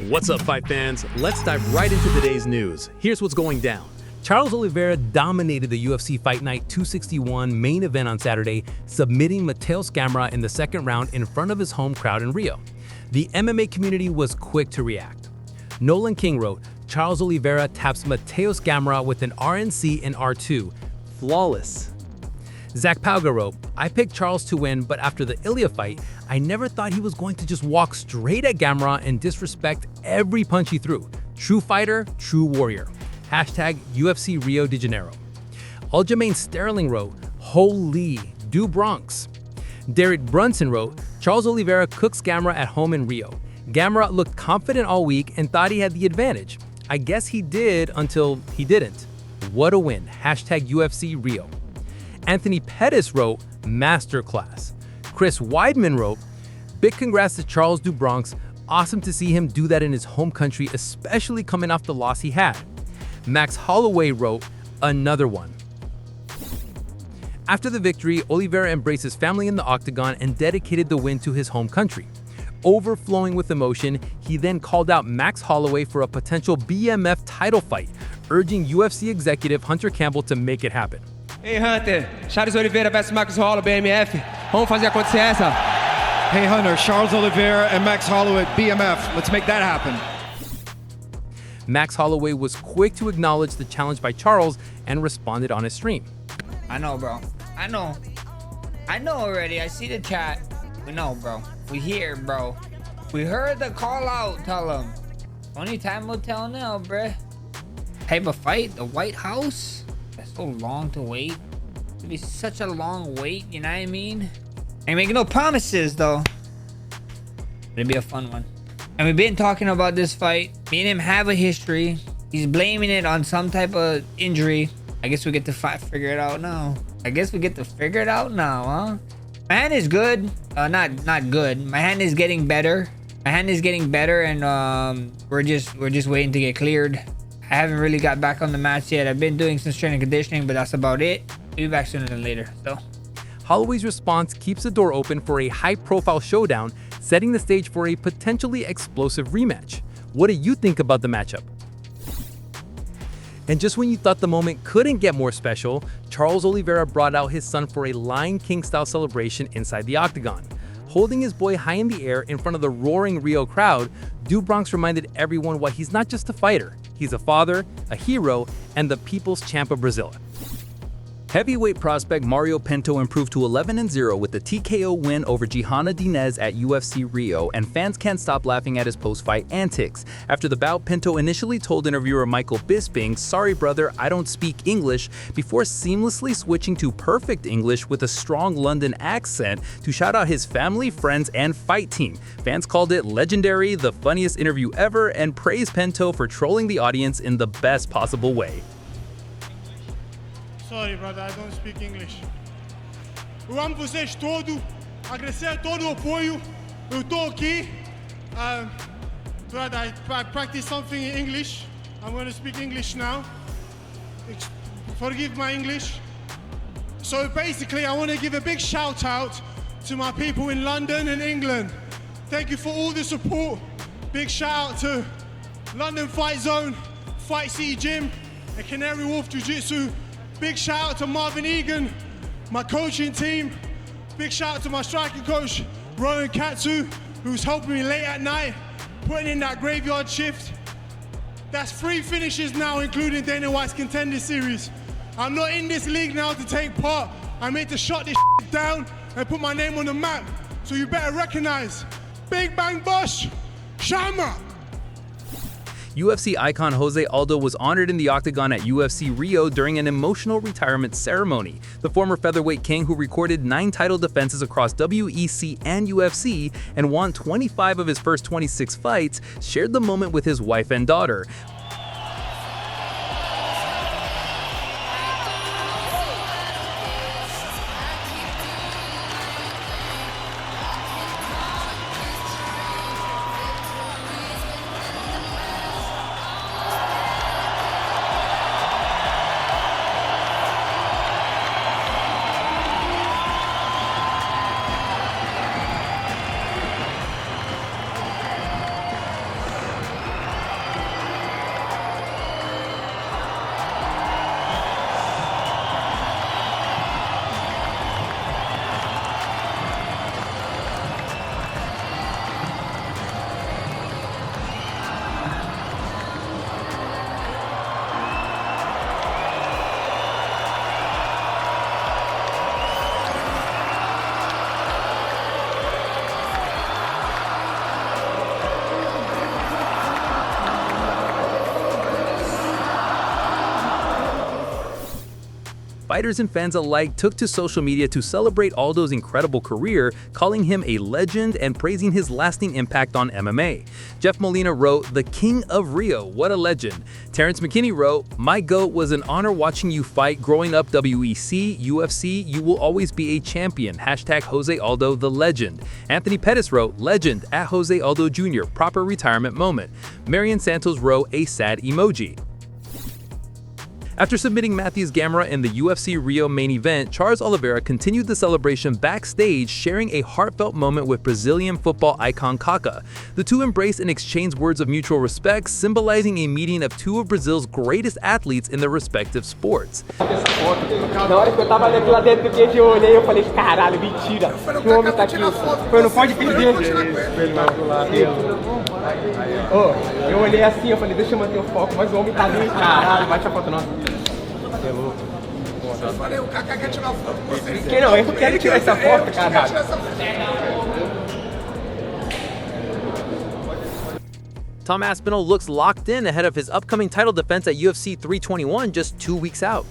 What's up, fight fans? Let's dive right into today's news. Here's what's going down. Charles Oliveira dominated the UFC Fight Night 261 main event on Saturday, submitting Mateusz Gamrot in the second round in front of his home crowd in Rio. The MMA community was quick to react. Nolan King wrote, Charles Oliveira taps Mateusz Gamrot with an RNC and R2. Flawless. Zach Pauga wrote, I picked Charles to win, but after the Ilya fight, I never thought he was going to just walk straight at Gamrot and disrespect every punch he threw. True fighter, true warrior. Hashtag UFC Rio de Janeiro. Aljamain Sterling wrote, Holy, do Bronx. Derek Brunson wrote, Charles Oliveira cooks Gamrot at home in Rio. Gamrot looked confident all week and thought he had the advantage. I guess he did until he didn't. What a win. Hashtag UFC Rio. Anthony Pettis wrote, Masterclass. Chris Weidman wrote, Big congrats to Charles do Bronx. Awesome to see him do that in his home country, especially coming off the loss he had. Max Holloway wrote, Another one. After the victory, Oliveira embraced his family in the octagon and dedicated the win to his home country. Overflowing with emotion, he then called out Max Holloway for a potential BMF title fight, urging UFC executive Hunter Campbell to make it happen. Hey Hunter, Charles Oliveira versus Max Holloway, BMF. Vamos fazer acontecer essa. Hey Hunter, Charles Oliveira and Max Holloway, BMF. Let's make that happen. Max Holloway was quick to acknowledge the challenge by Charles and responded on his stream. I know, bro. I know already. I see the chat. We know, bro. We hear, bro. We heard the call out. Tell him. Only time will tell now, bruh. Type of fight, the White House. That's so long to wait. It'd be such a long wait, you know what I mean? Ain't making no promises, though. It'd be a fun one. And we've been talking about this fight. Me and him have a history. He's blaming it on some type of injury. I guess we get to figure it out now. Huh? My hand is good. Not good. My hand is getting better. And we're just waiting to get cleared. I haven't really got back on the mats yet. I've been doing some strength and conditioning, but that's about it. We'll be back sooner than later. So Holloway's response keeps the door open for a high-profile showdown, setting the stage for a potentially explosive rematch. What do you think about the matchup? And just when you thought the moment couldn't get more special, Charles Oliveira brought out his son for a Lion King-style celebration inside the octagon. Holding his boy high in the air in front of the roaring Rio crowd, do Bronx reminded everyone why he's not just a fighter. He's a father, a hero, and the people's champ of Brazil. Heavyweight prospect Mario Pinto improved to 11-0 with the TKO win over Gihanna Dinez at UFC Rio, and fans can't stop laughing at his post-fight antics. After the bout, Pinto initially told interviewer Michael Bisping, "Sorry brother, I don't speak English," before seamlessly switching to perfect English with a strong London accent to shout out his family, friends, and fight team. Fans called it legendary, the funniest interview ever, and praised Pinto for trolling the audience in the best possible way. Sorry, brother, I don't speak English. Eu amo vocês todos, agradecer a todo o apoio. Eu tô aqui. Brother, I practice something in English. I'm going to speak English now. Forgive my English. So basically, I want to give a big shout out to my people in London and England. Thank you for all the support. Big shout out to London Fight Zone, Fight City Gym, and Canary Wolf Jiu-Jitsu. Big shout out to Marvin Egan, my coaching team. Big shout out to my striking coach, Rowan Katsu, who's helping me late at night, putting in that graveyard shift. That's 3 finishes now, including Dana White's Contender Series. I'm not in this league now to take part. I'm here to shut this down and put my name on the map. So you better recognize, Big Bang Bosh, Shamrock. UFC icon Jose Aldo was honored in the octagon at UFC Rio during an emotional retirement ceremony. The former featherweight king, who recorded 9 title defenses across WEC and UFC and won 25 of his first 26 fights, shared the moment with his wife and daughter. fighters and fans alike took to social media to celebrate Aldo's incredible career, calling him a legend and praising his lasting impact on MMA. Jeff Molina wrote, "The King of Rio, what a legend." Terrence McKinney wrote, "My GOAT, was an honor watching you fight growing up WEC, UFC, you will always be a champion. Hashtag Jose Aldo, the legend." Anthony Pettis wrote, "Legend, at Jose Aldo Jr., proper retirement moment." Marion Santos wrote a sad emoji. After submitting Mateusz Gamrot in the UFC Rio main event, Charles Oliveira continued the celebration backstage, sharing a heartfelt moment with Brazilian football icon Kaká. The two embraced and exchanged words of mutual respect, symbolizing a meeting of two of Brazil's greatest athletes in their respective sports. Na hora que eu tava lá dentro do gate, eu olhei e falei, caralho, mentira. O homem tá aqui. Foi, não pode perder. Eu olhei assim, eu falei, deixa eu manter o foco, mas o homem tá ali, caralho, bate a foto nossa. Você é louco. Eu falei, o Kaká quer tirar foto com você. Quem não? Eu quero tirar essa foto, caralho. Tom Aspinall looks locked in ahead of his upcoming title defense at UFC 321 just 2 weeks out.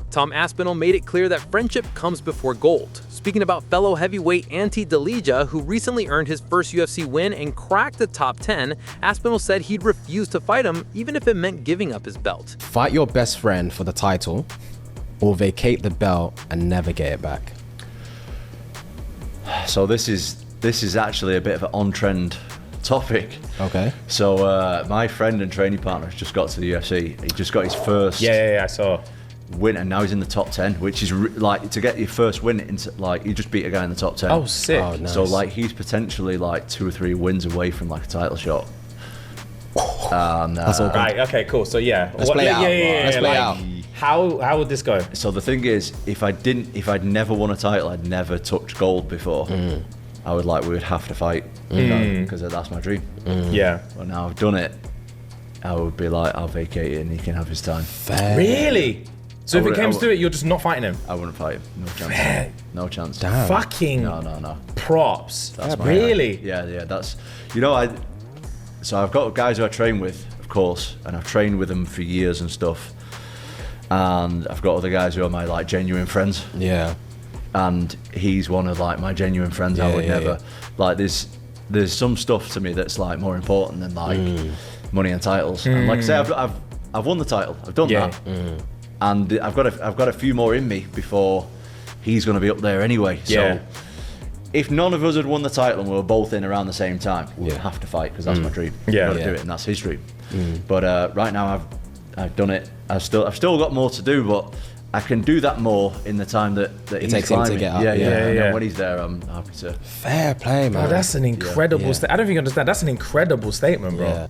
Tom Aspinall made it clear that friendship comes before gold. Speaking about fellow heavyweight Ante Delija, who recently earned his first UFC win and cracked the top 10, Aspinall said he'd refuse to fight him even if it meant giving up his belt. Fight your best friend for the title or vacate the belt and never get it back. So this is actually a bit of an on-trend topic. Okay. So my friend and training partner has just got to the UFC. He just got his first I saw. win, and now he's in the top 10, which is like, to get your first win into, like, you just beat a guy in the top 10. Oh, sick. Oh, nice. So like he's potentially like 2 or 3 wins away from like a title shot. That's all good. Right, okay, cool. So Let's play it out. Let's play it out. How would this go? So the thing is, if I'd never won a title, I'd never touched gold before, we would have to fight, because that's my dream. Yeah. But now I've done it, I would be like, I'll vacate it and he can have his time. Fair. Really? So if it came to it, you're just not fighting him? I wouldn't fight him. No chance. No chance. Damn. Fucking No. props. That's my really? Yeah. That's, so I've got guys who I train with, of course, and I've trained with them for years and stuff. And I've got other guys who are my like genuine friends. Yeah. And he's one of like my genuine friends. I would never like. There's some stuff to me that's like more important than like money and titles. And like I say, I've won the title. I've done that. And I've got a few more in me before he's going to be up there anyway. So if none of us had won the title and we were both in around the same time, we would have to fight, because that's my dream. Yeah. I've got to do it, and that's his dream. But right now I've done it. I've still got more to do, but I can do that more in the time that he's takes him to climbing. get up. Yeah. And Yeah. then when he's there, I'm happy to. Fair play, man. Oh, that's an incredible I don't think you understand. That's an incredible statement, bro. Yeah.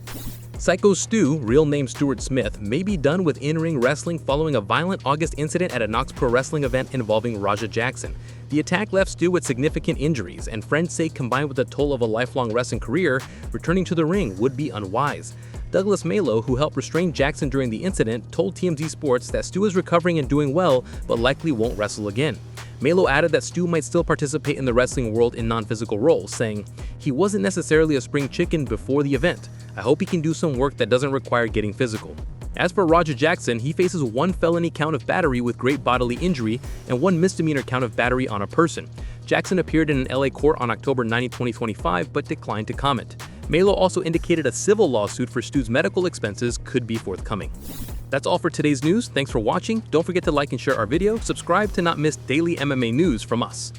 Syko Stu, real name Stuart Smith, may be done with in-ring wrestling following a violent August incident at a Knox Pro Wrestling event involving Raja Jackson. The attack left Stu with significant injuries, and friends say combined with the toll of a lifelong wrestling career, returning to the ring would be unwise. Douglas Malo, who helped restrain Jackson during the incident, told TMZ Sports that Stu is recovering and doing well, but likely won't wrestle again. Malo added that Stu might still participate in the wrestling world in non-physical roles, saying, "He wasn't necessarily a spring chicken before the event. I hope he can do some work that doesn't require getting physical." As for Raja Jackson, he faces 1 felony count of battery with great bodily injury and 1 misdemeanor count of battery on a person. Jackson appeared in an LA court on October 9, 2025, but declined to comment. Malo also indicated a civil lawsuit for Stu's medical expenses could be forthcoming. That's all for today's news. Thanks for watching. Don't forget to like and share our video. Subscribe to not miss daily MMA news from us.